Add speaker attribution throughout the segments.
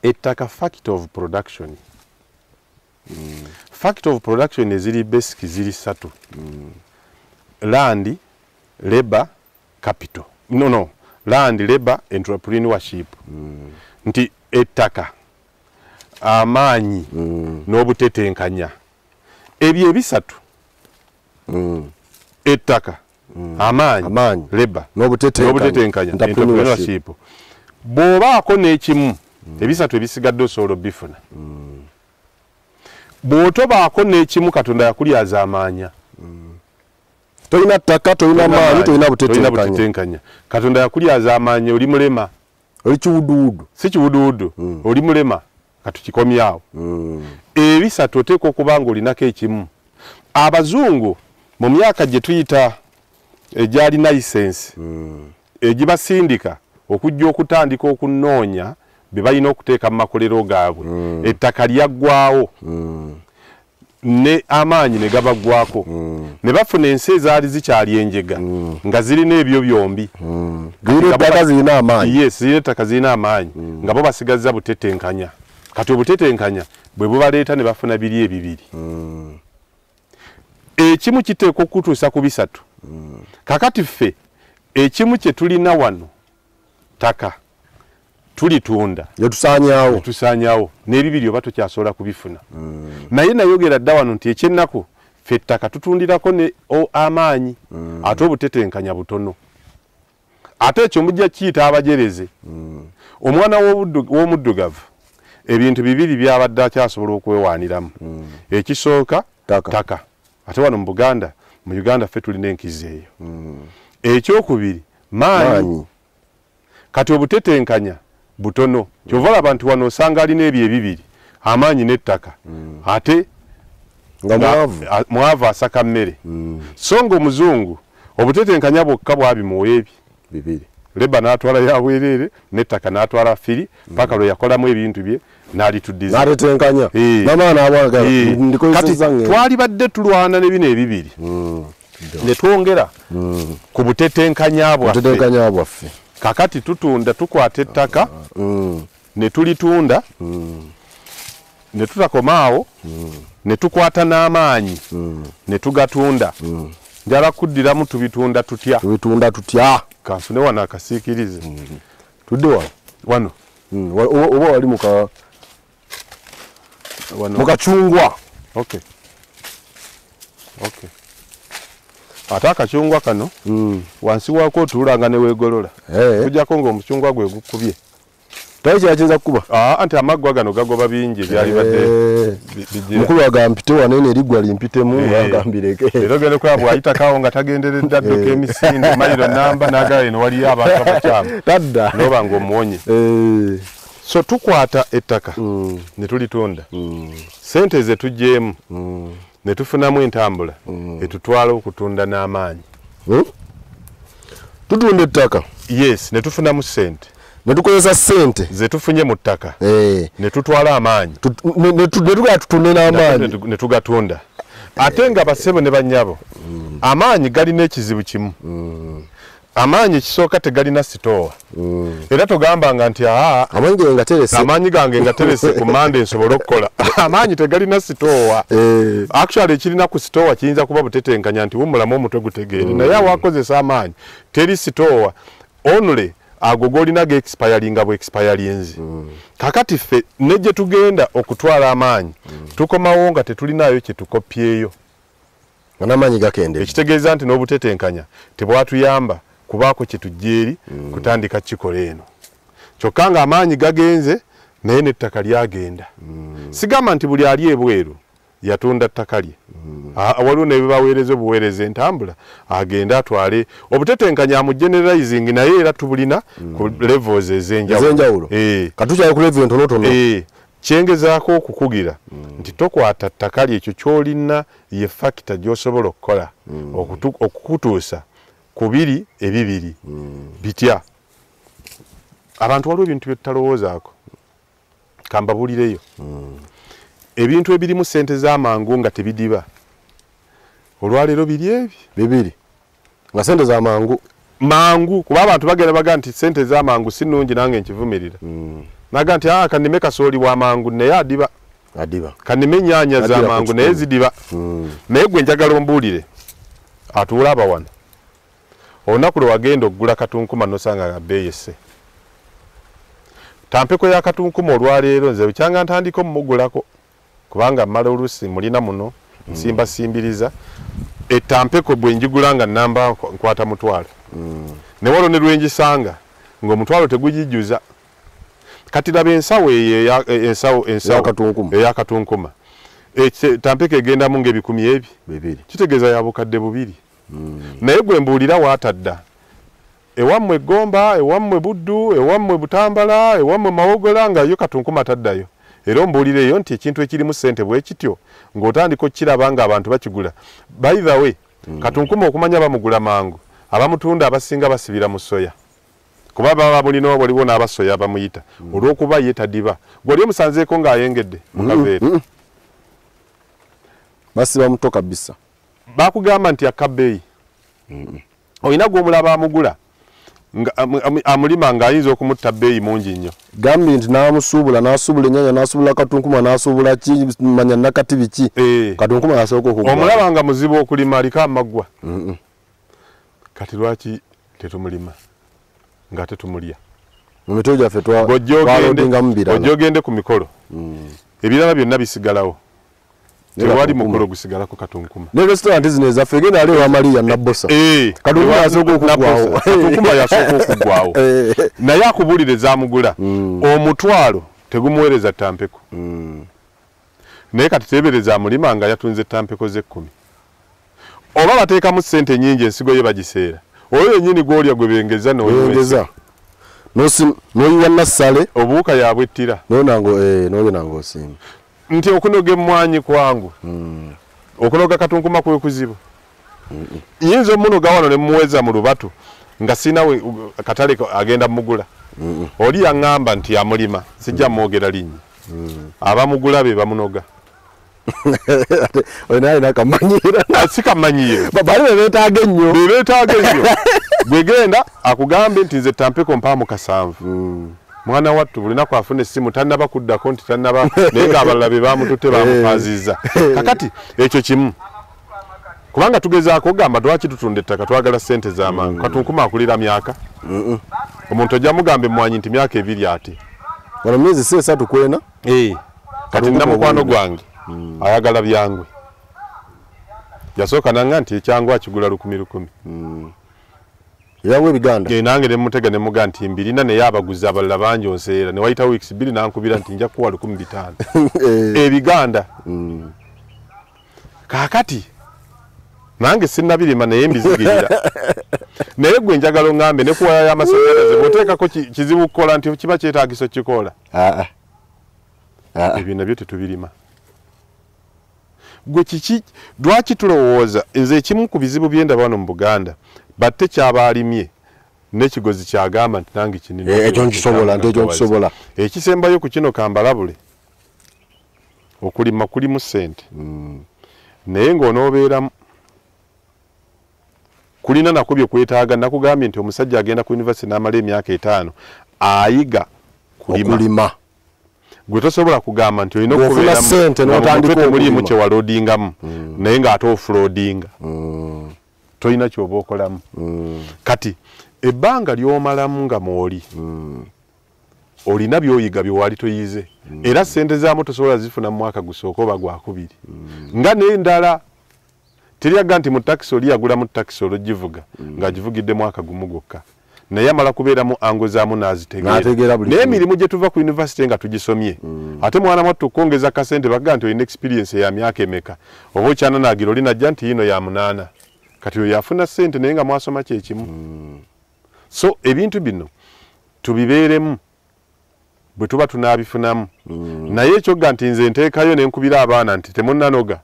Speaker 1: ettaka factor of production. Factor of production eziri basic ziri 3. Land, labor, capital. No. Land, labor, entrepreneurship. Nti ettaka amaanyi n'obutetenkanya. Ebyo ebisatu. Ettaka amaanyi, labor, n'obutetenkanya, entrepreneurship. Bw'obaako n'ekimu ebisatu ebisigadde osobola bifuna. Bw'otobaako n'ekimu Katonda yakulyaza amaanya.
Speaker 2: Toyina ttaka, toyina maanyi, toyina butetenkanya.
Speaker 1: Katonda yakulyaza amaanya oli mulema.
Speaker 2: Oli kiwuduwudu.
Speaker 1: Si kiwuduwudu. Oli mulema. Katukikomyawo. Ebisatu oteekwa okuba ng'olinako ekimu. Abazungu mu myaka gye tuyita egyali license egibasindika okujja okutandika okunoonya bye balina okuteeka mu makolero gaabwe. Ettaka lyaggwaawo ne amaanyi ne gabaggwako. Ne bafuna ensi ezaali zikyali enjega nga zirina ebyo byombi.
Speaker 2: Ettaka zirina amaanyi.
Speaker 1: Yes, zirina ettaka zirina amaanyi nga bo basigazza butetenkanya. Kati obutetenkanya bwe bubaleeta ne bafuna biri ebibiri. Ekimu kiteekwa okutuusa ku bisatu. Kakati ffe ekimu kye tulina wano ttaka tulitunda tusaanyawo n'ebibiri oba tukyasobola kubifuna. Naye nayogera dda wano nti ekyennaku ffe ettaka tutundirako ne amaanyi ate obutetenkanya butono. Ate ekyo mujja kiyita abajereze. Omwana w'omuddugavu ebintu bibiri byabadde akyasobola okwewaaniramu. Ekisooka ttaka. Ate wano mu Buganda, mu Uganda ffe tulina enkizi eyo. Ekyokubiri maanyi. Kati obutetenkanya butono. Kyova abantu wano osanga alina ebyo ebibiri, amaanyi n'ettaka. Ate
Speaker 2: nga
Speaker 1: mwavu asaka mmere. So ng'omuzungu obutetenkanya bwokka bwabimuwa ebyo
Speaker 2: bibiri.
Speaker 1: Leba n'atwala yaweerere n'ettaka n'atwala firi paka lwe yakolamu ebintu bye n'alituddiza.
Speaker 2: N'atetenkanya. N'amaana abwagala.
Speaker 1: Kati twali badde tulwana ne bino ebibiri. Ne twongera ku butetenkanya bwaffe. Kakati tutunda tukwata ettaka ne tulitunda ne tutakomaawo ne tukwata n'amaanyi ne tugatunda. Njala kuddiramu tubitunda tutya. Kanfune wano akasiikirize.
Speaker 2: Tudde
Speaker 1: wano.
Speaker 2: Oba wali mukacungwa.
Speaker 1: Okay. Ate akacungwa kano wansi wako otuulanga ne weegolola. Kujjako ng'omucungwa gwe gukubye.
Speaker 2: Tayi kyayinza kukuba.
Speaker 1: Anti amaggwa gano gagoba bingi byali badde bijira.
Speaker 2: Mukulu agampite wanene eriggwa limpitemu agambireke.
Speaker 1: Era gende kwa bwayitakawo nga tagenderedde adduka emisinde mayiro namba n'agala eno waliyo abantu abakyamu.
Speaker 2: Tadda.
Speaker 1: Noba ng'omuwonye. So tukwata ettaka ne tulitunda. Sente ze tujjeemu ne tufunamu entambula etutwala okutunda n'amaanyi.
Speaker 2: Tutunda ettaka.
Speaker 1: Yes, ne tufunamu sente.
Speaker 2: Ne tukozesa sente
Speaker 1: ze tufunye mu ttaka. Ne tutwala amaanyi.
Speaker 2: Ne tutunde n'amaanyi.
Speaker 1: Ne tugatunda. Ate nga basebo ne bannyabo amaanyi galina ekizibu kimu. Amaanyi kisooka tegalina sitoowa. Era togambanga nti amaanyi gange nga terese ku Mande nsobole okukola. Amaanyi tegalina sitoowa. Actually ekirina ku sitoowa kiyinza kuba butetenkanya nti wumulamu omutwe gutegeere. Naye awakozesa amaanyi teri sitoowa. Only ago golina ge expiringa bwe expirinzi. Kakati ffe ne gye tugenda okutwala amaanyi tukomawo nga tetulinayo kye tukopyeyo.
Speaker 2: Amaanyi gakende.
Speaker 1: Ekitegeeza nti n'obutetenkanya tebwatuyamba kubaako kye tujjeeri kutandika kikola eno. Kyokka nga amaanyi gagenze naye n'ettaka lyagenda. Sigamba nti buli ali ebweru yatunda ttaka lye. Waliwo ne baweereza obuweereza entambula agenda atwale obutetenkanya mu generalizing naye era tubulina ku levels ez'enjawulo.
Speaker 2: Katukyali ku level entonotono.
Speaker 1: Kyengezaako okukugira nti tokwata ttaka lye ekyo ky'olina ye factor gy'osobola okukola okukutuusa kubiri ebibiri bitya. Abantu waliwo ebintu bye tutalowoozaako. Kambabulireyo. Ebintu ebirimu sente z'amangu nga tebidiba. Olwaleero biri ebi
Speaker 2: bibiri. Nga sente z'amangu
Speaker 1: mangu kuba abantu bagenda baga nti sente z'amangu si nnungi nange nkivumirira. naga nti kanime kasooli wa mangu naye adiba kanime nyaanya za mangu naye zidiba naye gwe njagala ombuulire atuula abawana olunaku lwe wagenda okugula katunkuma nosanga gabeeyese tampeko ya katunkuma olwaleero nze bukyanga ntandika omugulako kubanga mmala olusi mulina muno nsimba simbiriza etampeko bwe njigula nga namba nkwata mutwalo ne walo ne lwenjisanga ng'omutwalo tegujijjuza kati laba ensawo eya katunkuma tampeko egenda mu ng'ebikumi ebi kitegeeza ya bukadde bubiri naye gwe mbuulira waatadda ewammwe Gomba ewammwe Buddu ewammwe Butambala ewammwe Mawogola nga yo katunkuma taddayo era ombuulireyo nti ekintu ekirimu ssente bwe kityo ng'otandika okiraba nga abantu bakigula by the way katunkuma okumanya bamugula mangu abamutunda abasinga basibira mu soya kuba baba mulino waliwo n'abasoya bamuyita olw'okuba ye tadiba gwali omusanzeeko ng'ayengedde mu kaveera
Speaker 2: basiba muto kabisa
Speaker 1: bakugamba nti akabeeyi olina gw'omulaba amugula amulima ng'ayinza okumutta bbeeyi mungi nnyo
Speaker 2: gambi nti n'amusuubula n'asuubula ennyanya n'asuubula katunkuma n'asuubula ki manya nakati biki katunkuma asooka okugula
Speaker 1: omulaba nga muzibu okulima aliko amaggwa kati lwaki tetumulima nga tetumulya
Speaker 2: mu mitwe gyaffe twalodinga mubirala
Speaker 1: ojja ogende ku mikolo ebirala byonna bisigalawo tewali mukolo gusigalako katunkuma
Speaker 2: ne restaurant zino ezaffe genda ali wa Maria Nabosa katunkuma yasooka okugwawo
Speaker 1: katunkuma yasooka okugwawo naye akubulire zamugula omutwalo tegumuweereza tampeko naye kati tebereza amulima nga yatunze tampeko ze 10 oba bateekamu ssente nnyingi ensigo ye bagiseera oyo yennyini gw'olya gwe bengeza
Speaker 2: noyongeza noyiwa nassale
Speaker 1: obuuka yabwettira
Speaker 2: noyo nango osimba
Speaker 1: nti okunoga emmwanyi kwangu okunoga katunkuma kwe kuzibu yinza omunoga wano ne muweza mu lubatu nga sinawe katale agenda mugula oli yaŋŋamba nti amulima sijja mwogera linnya abamugula be bamunoga
Speaker 2: onaye nakamanyira
Speaker 1: sikamanyire
Speaker 2: bali bebeetaaga ennyo
Speaker 1: gwe genda akugambe nti nze tampeko mpaamu 7 mwana wattu bulinaku afuna essimu tannaba kuddako nti tannaba naye ng'abalala be baamututte baamupaazizza kakati ekyo kimu kubanga tugezaako ogamba lwaki tutunda ettaka twagala ssente z'amangu katunkuma akulira myaka omuntu ojja mugambe mmwanyi nti myaka 2 ate
Speaker 2: wano myezi 3 kwena
Speaker 1: kati nina mukwano gwange ayagala byangwe yasooka nanga nti ekyangu akigula 10,000
Speaker 2: yawe biganda
Speaker 1: nange ne mutega ne muga nti mbirina naye abaguzi abalala banjonseera ne wayita weeks 2 nankubira nti nja kuwa 15,000 ebiganda kakati nange sinnabirima naye mbizigirira naye gwe njagala ngambe ne kuwaya y'amasanyalaze bw'oteekako kizibu kukola nti kiba kyetaagiso kikola ebyo nabyo tetubirima gwe kiki lwaki tulowooza nze ekimu ku bizibu byenda bano mu Buganda batte kyabaalimye n'ekigozi kyagamba nti nange kinini
Speaker 2: ekyo nkisobola
Speaker 1: ekisembayo ku kino kambalabule okulima kulimu ssente naye ng'onoobeeramu kulina nako bye kwetaaga nakugambye nti omusajja agenda ku yunivasite n'amala emyaka 5 ayiga kulima gwe tosobola kugamba nti olina okubeera
Speaker 2: ssente n'otandika
Speaker 1: mulimu kye waloodingamu naye ng'ate ofuloodinga tolina kyoba okolamu kati ebbanga ly'omalamu nga mwoli olina by'oyiga bye wali toyize era ssente zaamu tosobola zifuna mu mwaka gusooka oba gwakubiri nga n'endala teryaga nti mu takisi oli yagula mu takisi olw'ogivuga ng'agivugidde mwaka gumu gwokka naye amala kubeeramu ango zaamu n'azitegeera naye emirimu gye tuva ku yunivasite nga tugisomye ate mwana mwattu okwongeza kasente baga nti olina experience ya myaka emeka oba okyananaagira oli najja nti yino ya 8 kati oyo yafuna ssente naye nga mwasoma kyekimu so ebintu bino tubibeeremu bwe tuba tunaabifunamu naye ekyogga nti nze nteekayo ne nkubira abaana nti temunnanoga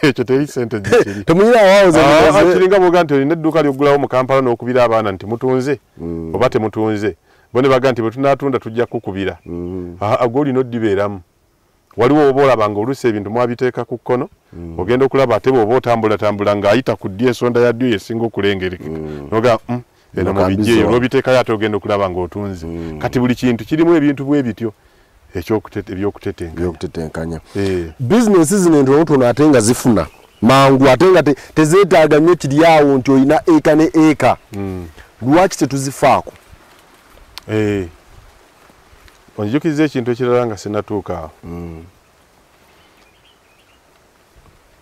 Speaker 1: ekyo teri ssente gikiri kiringa bwoga nti olina edduuka ly'oggulawo mu Kampala n'okubira abaana nti mutunze oba temutunze bo ne baga nti bwe tunaatunda tujja kukubira gwe olina oddibeeramu waliwo oba olaba nga oluusi ebintu mwabiteeka ku kkono ogenda okulaba ate bw'oba otambulatambula ng'ayita ku ddyo ensonda ya ddyo yesinga okulengerekeka noga eno mu bijje olobiteeka yate ogenda okulaba ng'otunze kati buli kintu kirimu ebintu bwe bityo
Speaker 2: ebyokutetenkanya bizinesi zino entonotono ate nga zifuna mangu ate nga tezeetaaga nnyo kiri awo nti olina eka ne eka lwaki tetuzifaako
Speaker 1: onjukiriza ekintu ekirala nga sinatuuka awo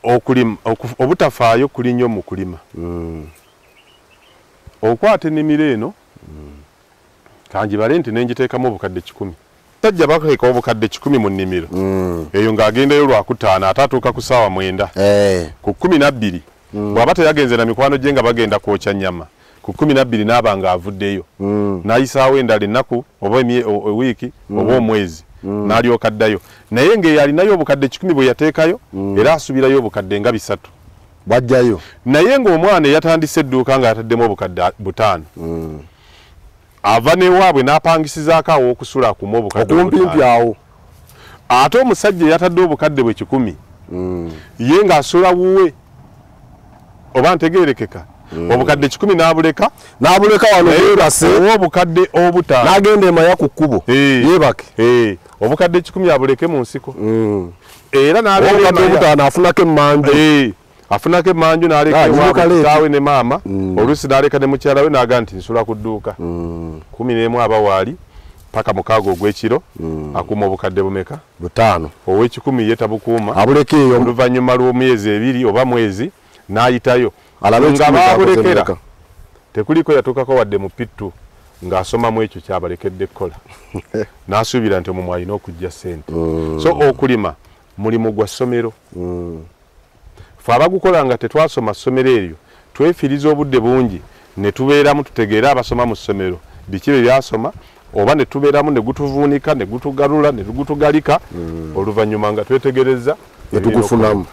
Speaker 1: okulima obutafaayo kuli nnyo mu kulima okwata ennimiro eno kanjibale nti nenjiteekamu obukadde 100 tajja bakeeka obukadde 100 mu nnimiro eyo ng'agendayo lwakutaano atatuuka ku ssaawa 9 ku 12 bw'aba teyagenze na mikwano gye nga bagenda kwokya nnyama ku 12 n'aba ng'avuddeyo n'ayisaawo endala ennaku oba wiiki oba omwezi n'alyoka addayo naye ng'eyalinayo obukadde 100 bwe yateekayo era asubirayo obukadde nga 3
Speaker 2: bwajjayo
Speaker 1: naye ng'omwana eyatandise edduuka ng'ataddemu obukadde 5 ava newaabwe n'apangisizaako awo okusula akumu obukadde
Speaker 2: okumpimpi awo
Speaker 1: ate omusajja eyatadde obukadde bwe 10 ye ng'asula wuwe oba ntegeerekeka obukadde 10 n'abuleka
Speaker 2: wano yeebase
Speaker 1: obukadde obutaano
Speaker 2: n'agenda emaya ku kkubo yeebake
Speaker 1: obukadde 10 abuleke mu nsiko era
Speaker 2: n'obukadde obutaano afunako emmanju
Speaker 1: afunako emmanju n'alekaawe ne maama oluusi n'aleka ne mukyala we n'aga nti nsula ku dduuka 11 aba waali paka 6 ogw'ekiro akuuma obukadde bumeka
Speaker 2: 5
Speaker 1: ow'ekikumi ye tabukuuma
Speaker 2: abuleka eyo
Speaker 1: oluvannyuma lw'omwezi 2 oba mwezi n'ayitayo nga baabulekera tekuliko yatuukako wadde mu pittu ng'asomamu ekyo kyabalekedde ekkola n'asuubira nti omwo alina okujja ssente so okulima mulimu gwa ssomero fe abagukola nga tetwasoma ssomero eryo twefiiriza obudde bungi ne tubeeramu tutegeera abasoma mu ssomero biki bye byasoma oba ne tubeeramu ne gutuvuunika ne gutugalula ne gutugalika oluvannyuma nga twetegereza
Speaker 2: ne tugufunamu